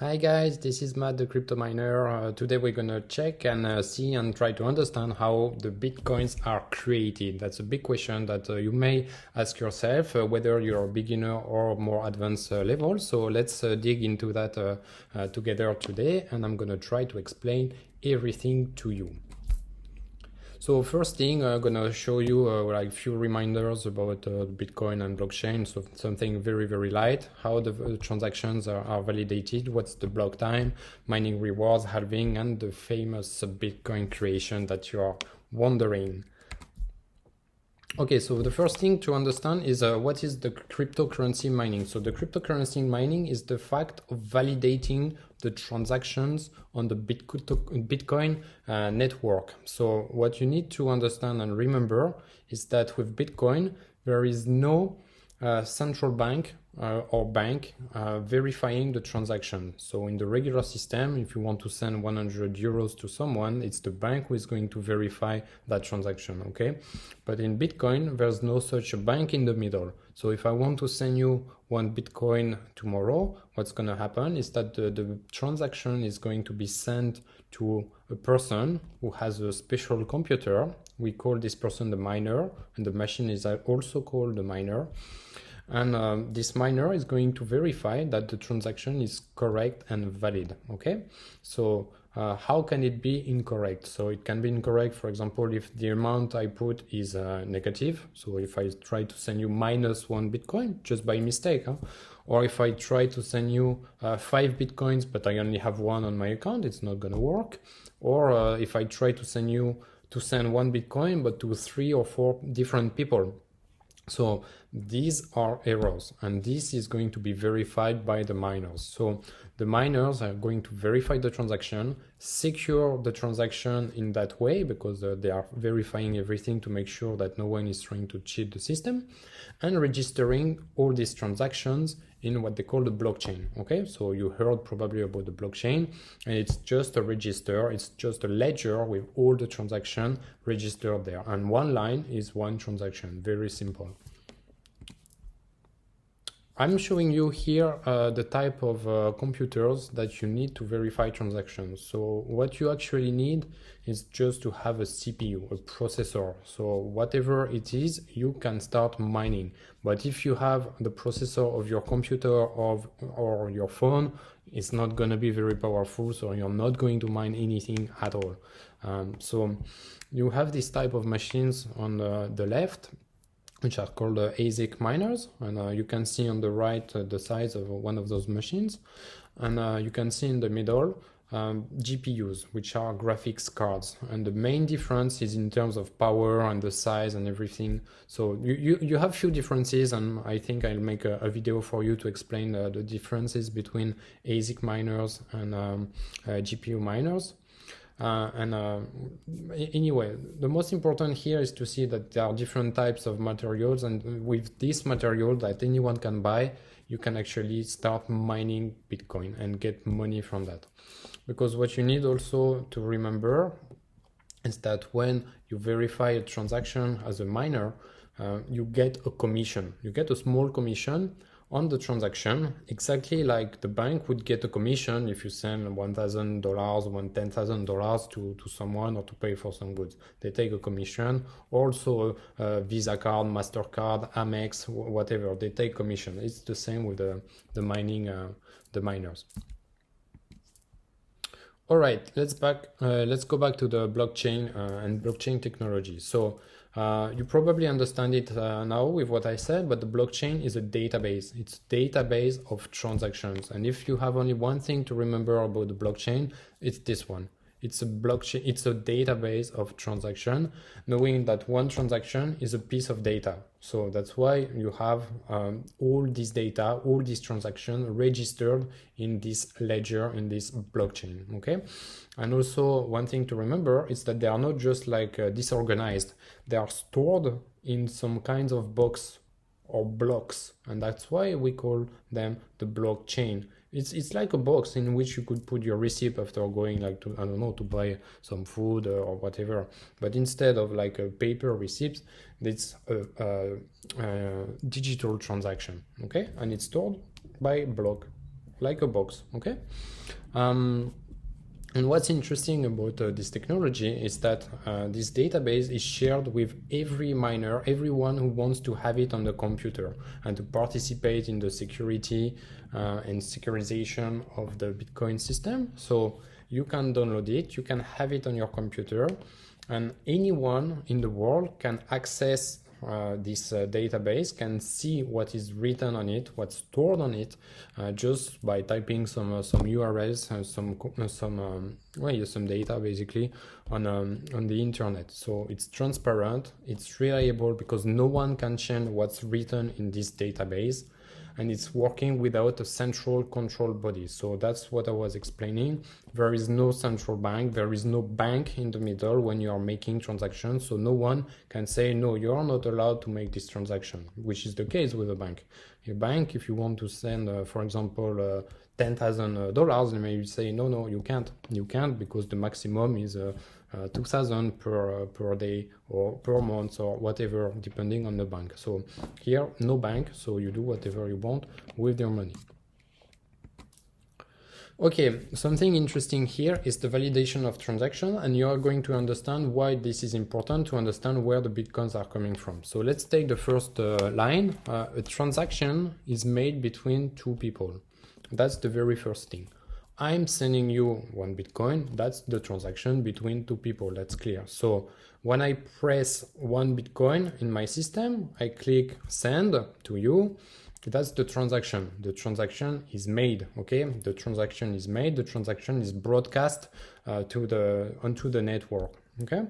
Hi guys, this is Matt, the crypto miner. Today we're gonna check and see and try to understand how the bitcoins are created. That's a big question that you may ask yourself, whether you're a beginner or more advanced level. So let's dig into that together today, and I'm gonna try to explain everything to you. So first thing, I'm gonna show you like few reminders about Bitcoin and blockchain. So something very light, how the transactions are validated, what's the block time, mining rewards, halving, and the famous Bitcoin creation that you are wondering. Okay, so the first thing to understand is what is the cryptocurrency mining. So the cryptocurrency mining is the fact of validating the transactions on the Bitcoin network. So what you need to understand and remember is that with Bitcoin, there is no central bank or bank verifying the transaction. So in the regular system, if you want to send 100 euros to someone, it's the bank who is going to verify that transaction, okay? But in Bitcoin, there's no such a bank in the middle. So if I want to send you 1 Bitcoin tomorrow, what's going to happen is that the transaction is going to be sent to a person who has a special computer. We call this person the miner, and the machine is also called the miner. And this miner is going to verify that the transaction is correct and valid, okay? So how can it be incorrect? So it can be incorrect, for example, if the amount I put is negative. So if I try to send you -1 Bitcoin just by mistake, or if I try to send you 5 Bitcoins, but I only have 1 on my account, it's not gonna work. Or if I try to send 1 Bitcoin, but to 3 or 4 different people. So these are errors, and this is going to be verified by the miners. So the miners are going to verify the transaction, secure the transaction in that way, because they are verifying everything to make sure that no one is trying to cheat the system, and registering all these transactions in what they call the blockchain. Okay, so you heard probably about the blockchain, and it's just a register, it's just a ledger with all the transactions registered there, and one line is one transaction. Very simple. I'm showing you here the type of computers that you need to verify transactions. So what you actually need is just to have a CPU, a processor. So whatever it is, you can start mining. But if you have the processor of your computer or your phone, it's not going to be very powerful, so you're not going to mine anything at all. So you have this type of machines on the left, which are called Asic miners, and you can see on the right the size of one of those machines, and you can see in the middle GPUs, which are graphics cards, and the main difference is in terms of power and the size and everything. So you have few differences, and I think I'll make a video for you to explain the differences between Asic miners and GPU miners. Anyway, the most important here is to see that there are different types of materials, and with this material that anyone can buy, you can actually start mining Bitcoin and get money from that. Because what you need also to remember is that when you verify a transaction as a miner, you get a commission. You get a small commission on the transaction, exactly like the bank would get a commission if you send $1,000 or $10,000 to someone or to pay for some goods. They take a commission. Also Visa card, MasterCard, Amex, whatever, they take commission. It's the same with the miners. All right, let's go back to the blockchain and blockchain technology. So you probably understand it now with what I said, but the blockchain is a database. It's a database of transactions. And if you have only one thing to remember about the blockchain, it's this one. It's a blockchain, it's a database of transaction, knowing that one transaction is a piece of data. So that's why you have all this data, all these transactions registered in this ledger, in this blockchain, okay? And also one thing to remember is that they are not just like disorganized. They are stored in some kinds of box or blocks, and that's why we call them the blockchain. It's like a box in which you could put your receipt after going like to, I don't know, to buy some food or whatever. But instead of like a paper receipt, it's a digital transaction, okay? And it's stored by block, like a box, okay? And what's interesting about this technology is that this database is shared with every miner, everyone who wants to have it on the computer and to participate in the security and securitization of the Bitcoin system. So you can download it, you can have it on your computer, and anyone in the world can access this database, can see what is written on it, what's stored on it, just by typing some URLs, some data basically on the internet. So it's transparent, it's reliable, because no one can change what's written in this database, and it's working without a central control body. So that's what I was explaining. There is no central bank, there is no bank in the middle when you are making transactions, so no one can say, no, you are not allowed to make this transaction, which is the case with a bank. A bank, if you want to send, for example, $10,000, they may say, no, you can't. You can't, because the maximum is 2,000 per day or per month or whatever, depending on the bank. So here, no bank, so you do whatever you want with your money. Okay, something interesting here is the validation of transaction, and you are going to understand why this is important to understand where the Bitcoins are coming from. So let's take the first line. A transaction is made between two people. That's the very first thing. I'm sending you 1 Bitcoin, that's the transaction between two people, that's clear. So when I press 1 Bitcoin in my system, I click send to you, that's the transaction. The transaction is made, okay? The transaction is made, the transaction is broadcast onto the network, okay?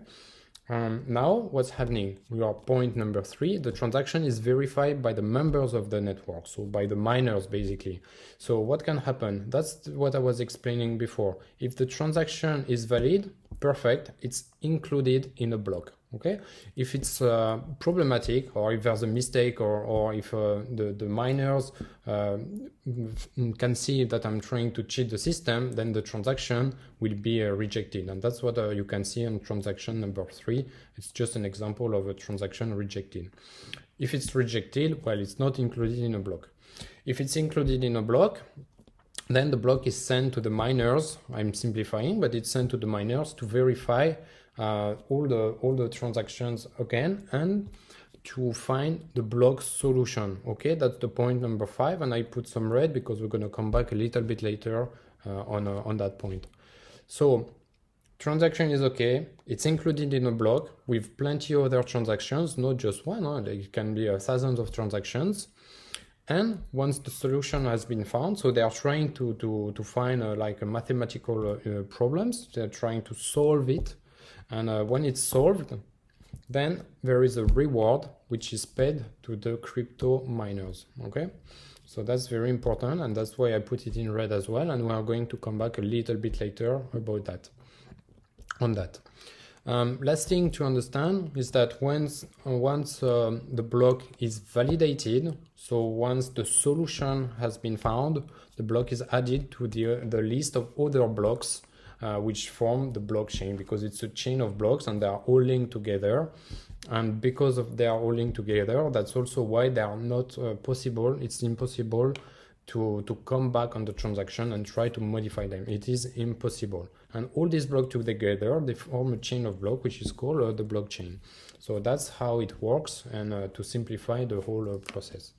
Now what's happening? We are point number 3. The transaction is verified by the members of the network, so by the miners basically. So what can happen? That's what I was explaining before. If the transaction is valid, perfect, it's included in a block. Okay, if it's problematic, or if there's a mistake, or if the miners can see that I'm trying to cheat the system, then the transaction will be rejected. And that's what you can see on transaction number 3. It's just an example of a transaction rejected. If it's rejected, well, it's not included in a block. If it's included in a block, then the block is sent to the miners. I'm simplifying, but it's sent to the miners to verify all the transactions again, and to find the block solution. Okay, that's the point number 5, and I put some red because we're going to come back a little bit later on that point. So transaction is okay, it's included in a block with plenty of other transactions, not just one, it can be thousands of transactions. And once the solution has been found, so they are trying to find like a mathematical problems, they're trying to solve it. And when it's solved, then there is a reward which is paid to the crypto miners. Okay, so that's very important, and that's why I put it in red as well. And we are going to come back a little bit later about that. Last thing to understand is that once the block is validated, so once the solution has been found, the block is added to the list of other blocks which form the blockchain, because it's a chain of blocks and they are all linked together. And because of they are all linked together, that's also why they are not possible. It's impossible to come back on the transaction and try to modify them. It is impossible. And all these blocks together, they form a chain of blocks, which is called the blockchain. So that's how it works, and to simplify the whole process.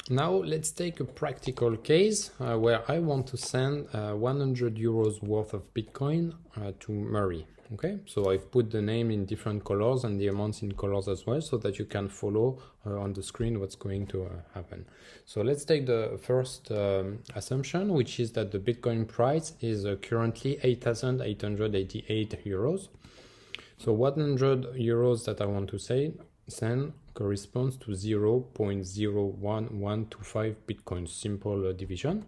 Now let's take a practical case where I want to send 100 euros worth of Bitcoin to Mary. Okay, so I've put the name in different colors and the amounts in colors as well, so that you can follow on the screen what's going to happen. So let's take the first assumption, which is that the Bitcoin price is currently 8,888 euros. So 100 euros that I want to send corresponds to 0.01125 Bitcoins, simple division.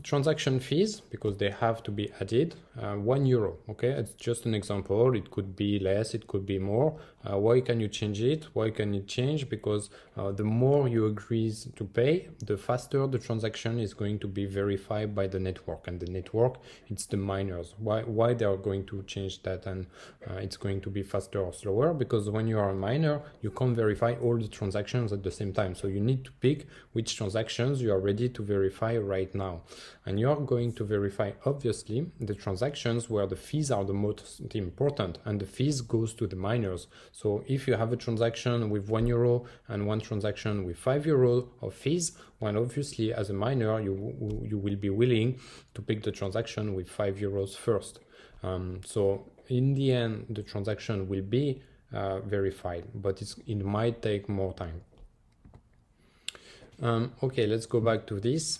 Transaction fees, because they have to be added, 1 euro. Okay, it's just an example. It could be less, it could be more. Why can you change it? Why can it change? Because the more you agree to pay, the faster the transaction is going to be verified by the network, and the network, it's the miners. Why they are going to change that, and it's going to be faster or slower? Because when you are a miner, you can't verify all the transactions at the same time. So you need to pick which transactions you are ready to verify right now. And you are going to verify, obviously, the transactions where the fees are the most important, and the fees goes to the miners. So if you have a transaction with €1 and one transaction with €5 of fees, well, obviously as a miner, you will be willing to pick the transaction with €5 first. So in the end, the transaction will be verified, but it might take more time. Okay, let's go back to this.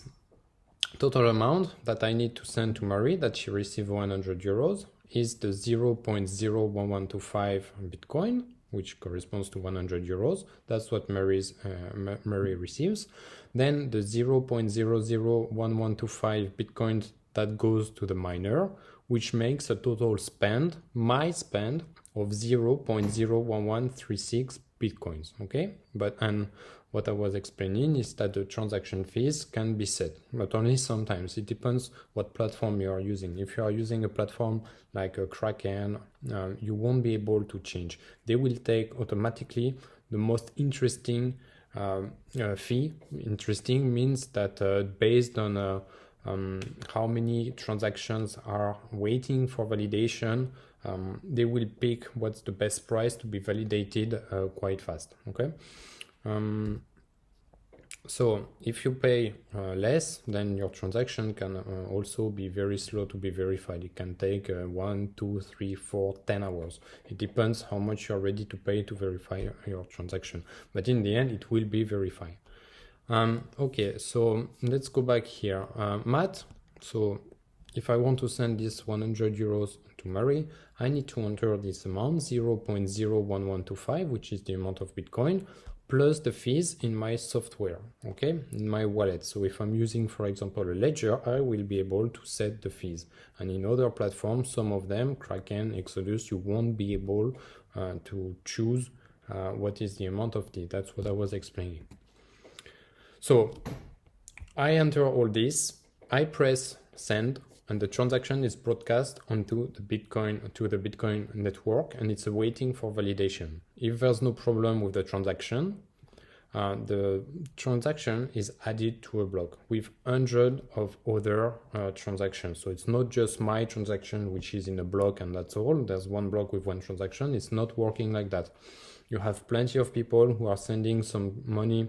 Total amount that I need to send to Marie, that she received €100, is the 0.01125 Bitcoin, which corresponds to €100. That's what Marie receives. Then the 0.001125 Bitcoin that goes to the miner, which makes a total spend, my spend, of 0.01136 Bitcoins, okay? And what I was explaining is that the transaction fees can be set, but only sometimes. It depends what platform you are using. If you are using a platform like a Kraken, you won't be able to change. They will take automatically the most interesting fee. Interesting means that based on how many transactions are waiting for validation, they will pick what's the best price to be validated quite fast, okay? So if you pay less, then your transaction can also be very slow to be verified. It can take 1, 2, 3, 4, 10 hours. It depends how much you're ready to pay to verify your transaction. But in the end, it will be verified. Okay, so let's go back here. Matt, so if I want to send this €100 to Marie, I need to enter this amount, 0.01125, which is the amount of Bitcoin, plus the fees in my software, okay, in my wallet. So if I'm using, for example, a ledger, I will be able to set the fees. And in other platforms, some of them, Kraken, Exodus, you won't be able to choose what is the amount of fee. That's what I was explaining. So I enter all this, I press send, and the transaction is broadcast onto the Bitcoin network, and it's waiting for validation. If there's no problem with the transaction is added to a block with hundreds of other transactions. So it's not just my transaction, which is in a block and that's all. There's one block with one transaction. It's not working like that. You have plenty of people who are sending some money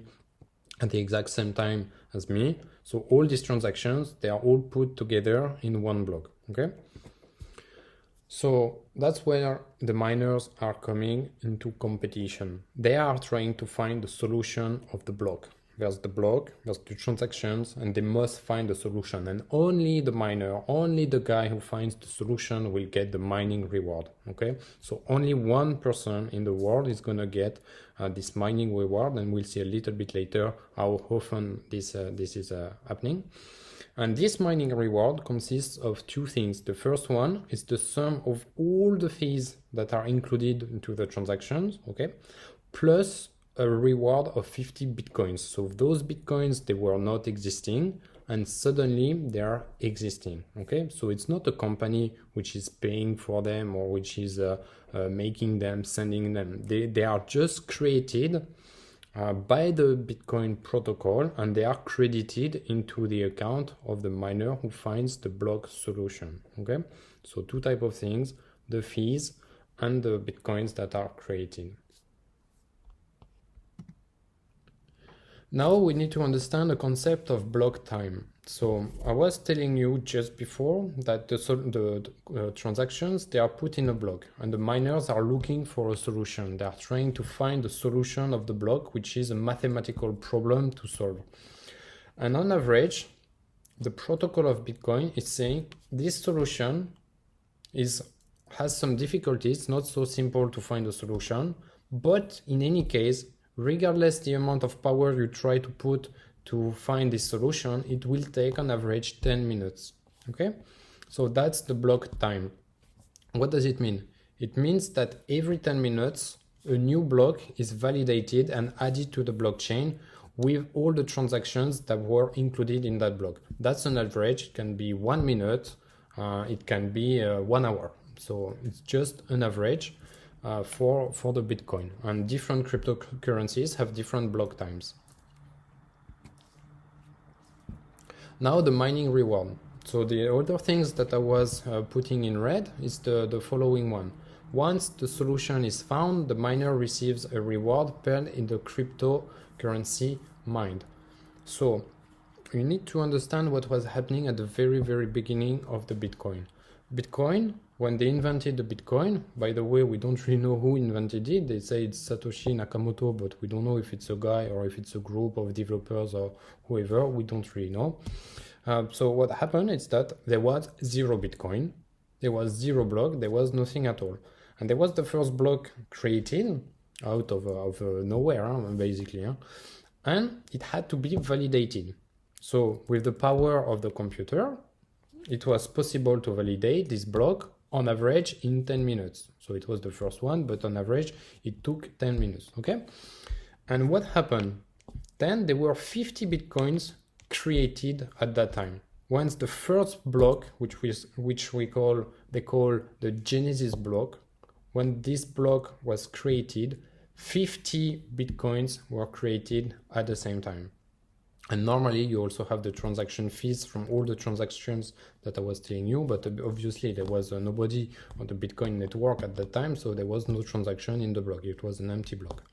at the exact same time as me. So all these transactions, they are all put together in one block, okay? So that's where the miners are coming into competition. They are trying to find the solution of the block. There's the block, there's the transactions, and they must find the solution. And only the miner, only the guy who finds the solution will get the mining reward, okay? So only one person in the world is gonna get this mining reward, and we'll see a little bit later how often this is happening. And this mining reward consists of two things. The first one is the sum of all the fees that are included into the transactions, okay, plus a reward of 50 Bitcoins. So those Bitcoins, they were not existing, and suddenly they are existing, okay? So it's not a company which is paying for them or which is making them, sending them. They are just created by the Bitcoin protocol, and they are credited into the account of the miner who finds the block solution, okay? So two types of things, the fees and the Bitcoins that are created. Now we need to understand the concept of block time. So I was telling you just before that the transactions, they are put in a block, and the miners are looking for a solution. They are trying to find the solution of the block, which is a mathematical problem to solve. And on average, the protocol of Bitcoin is saying this solution has some difficulties, not so simple to find a solution, but in any case, regardless the amount of power you try to put to find this solution, it will take on average 10 minutes, okay? So that's the block time. What does it mean? It means that every 10 minutes, a new block is validated and added to the blockchain with all the transactions that were included in that block. That's an average. It can be 1 minute, it can be 1 hour. So it's just an average. for the Bitcoin, and different cryptocurrencies have different block times. Now the mining reward. So the other things that I was putting in red is the following one. Once the solution is found, the miner receives a reward paid in the cryptocurrency mined. So you need to understand what was happening at the very, very beginning of the Bitcoin. Bitcoin, when they invented the Bitcoin, by the way, we don't really know who invented it. They say it's Satoshi Nakamoto, but we don't know if it's a guy or if it's a group of developers or whoever. We don't really know. So what happened is that there was 0 Bitcoin, there was 0 block, there was nothing at all. And there was the first block created out of nowhere, basically. And it had to be validated. So with the power of the computer, it was possible to validate this block on average in 10 minutes. So it was the first one, but on average, it took 10 minutes, okay? And what happened? Then there were 50 Bitcoins created at that time. Once the first block, which they call the Genesis block, when this block was created, 50 Bitcoins were created at the same time. And normally you also have the transaction fees from all the transactions that I was telling you, but obviously there was nobody on the Bitcoin network at that time, so there was no transaction in the block. It was an empty block.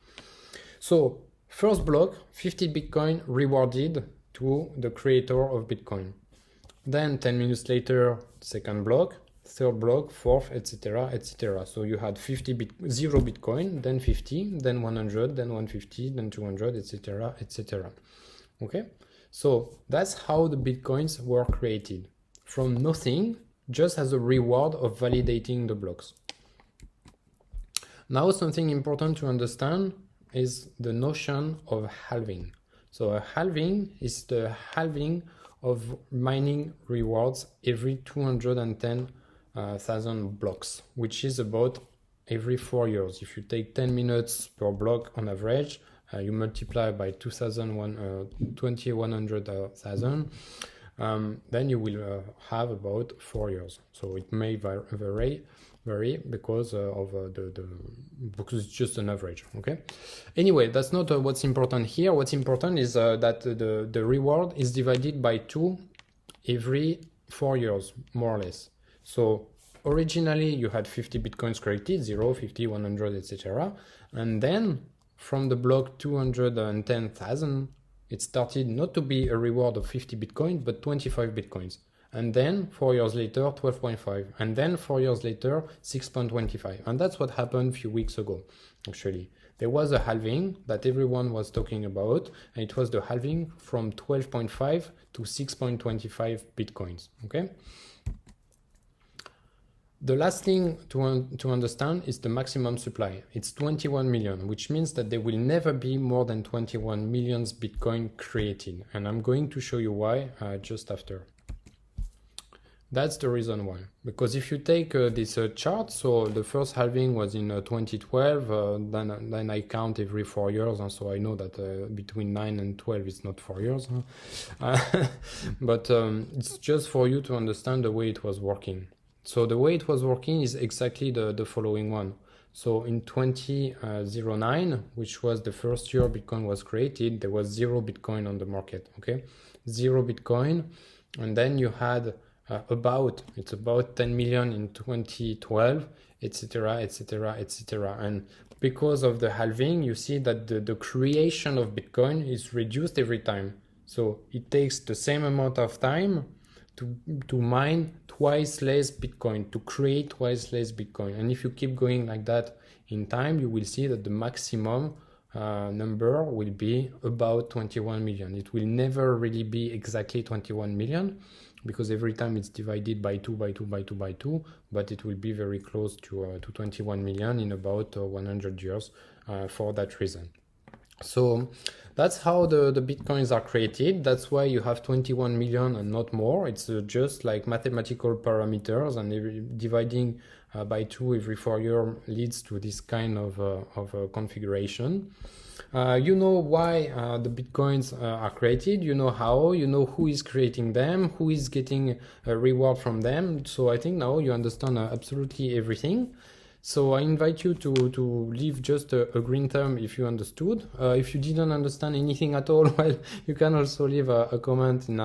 So first block, 50 Bitcoin rewarded to the creator of Bitcoin. Then 10 minutes later, second block, third block, fourth, etc., etc. So you had 0 Bitcoin, then 50, then 100, then 150, then 200, etc., etc. Okay, so that's how the Bitcoins were created. From nothing, just as a reward of validating the blocks. Now something important to understand is the notion of halving. So a halving is the halving of mining rewards every 210,000 blocks, which is about every 4 years. If you take 10 minutes per block on average, you multiply by 2,100,000, then you will have about 4 years. So it may vary because because it's just an average. Okay. Anyway, that's not what's important here. What's important is that the reward is divided by 2 every 4 years, more or less. So originally you had 50 Bitcoins created, 0, 50, 100, etc. And then from the block 210,000, it started not to be a reward of 50 Bitcoins, but 25 Bitcoins. And then 4 years later, 12.5. And then 4 years later, 6.25. And that's what happened a few weeks ago, actually. There was a halving that everyone was talking about, and it was the halving from 12.5 to 6.25 Bitcoins, okay? The last thing to understand is the maximum supply. It's 21 million, which means that there will never be more than 21 million Bitcoin created. And I'm going to show you why just after. That's the reason why. Because if you take this chart, so the first halving was in 2012, then I count every 4 years, and so I know that between 9 and 12 is not 4 years. But it's just for you to understand the way it was working. So the way it was working is exactly the following one. So in 2009, which was the first year Bitcoin was created, there was 0 Bitcoin on the market, okay? 0 Bitcoin, and then you had about 10 million in 2012, etc., etc., etc. And because of the halving, you see that the creation of Bitcoin is reduced every time. So it takes the same amount of time to mine twice less Bitcoin, to create twice less Bitcoin. And if you keep going like that in time, you will see that the maximum number will be about 21 million. It will never really be exactly 21 million because every time it's divided by 2, by 2, by 2, by 2, but it will be very close to 21 million in about 100 years for that reason. So that's how the Bitcoins are created. That's why you have 21 million and not more. It's just like mathematical parameters, and dividing by 2 every 4 years leads to this kind of configuration. You know why the Bitcoins are created, you know how, you know who is creating them, who is getting a reward from them. So I think now you understand absolutely everything. So I invite you to leave just a green thumb if you understood. If you didn't understand anything at all, well, you can also leave a comment in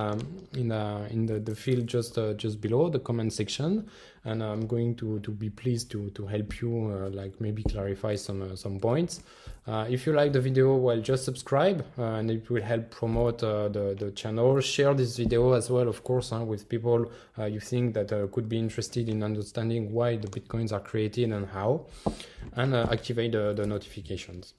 the field just below the comment section, and I'm going to be pleased to help you like maybe clarify some points. If you like the video, well, just subscribe, and it will help promote the channel. Share this video as well, of course, with people you think that could be interested in understanding why the Bitcoins are created and how, and activate the notifications.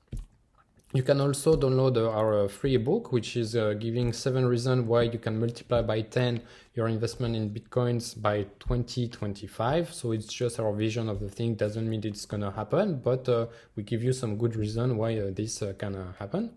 You can also download our free ebook, which is giving 7 reasons why you can multiply by 10 your investment in Bitcoins by 2025. So it's just our vision of the thing. Doesn't mean it's gonna happen, but we give you some good reason why this can happen.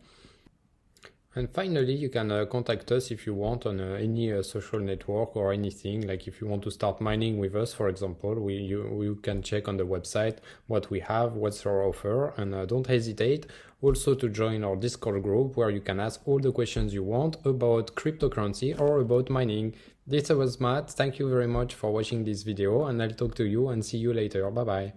And finally, you can contact us if you want on any social network or anything. Like if you want to start mining with us, for example, you can check on the website what we have, what's our offer, and don't hesitate also to join our Discord group where you can ask all the questions you want about cryptocurrency or about mining. This was Matt. Thank you very much for watching this video, and I'll talk to you and see you later. Bye bye.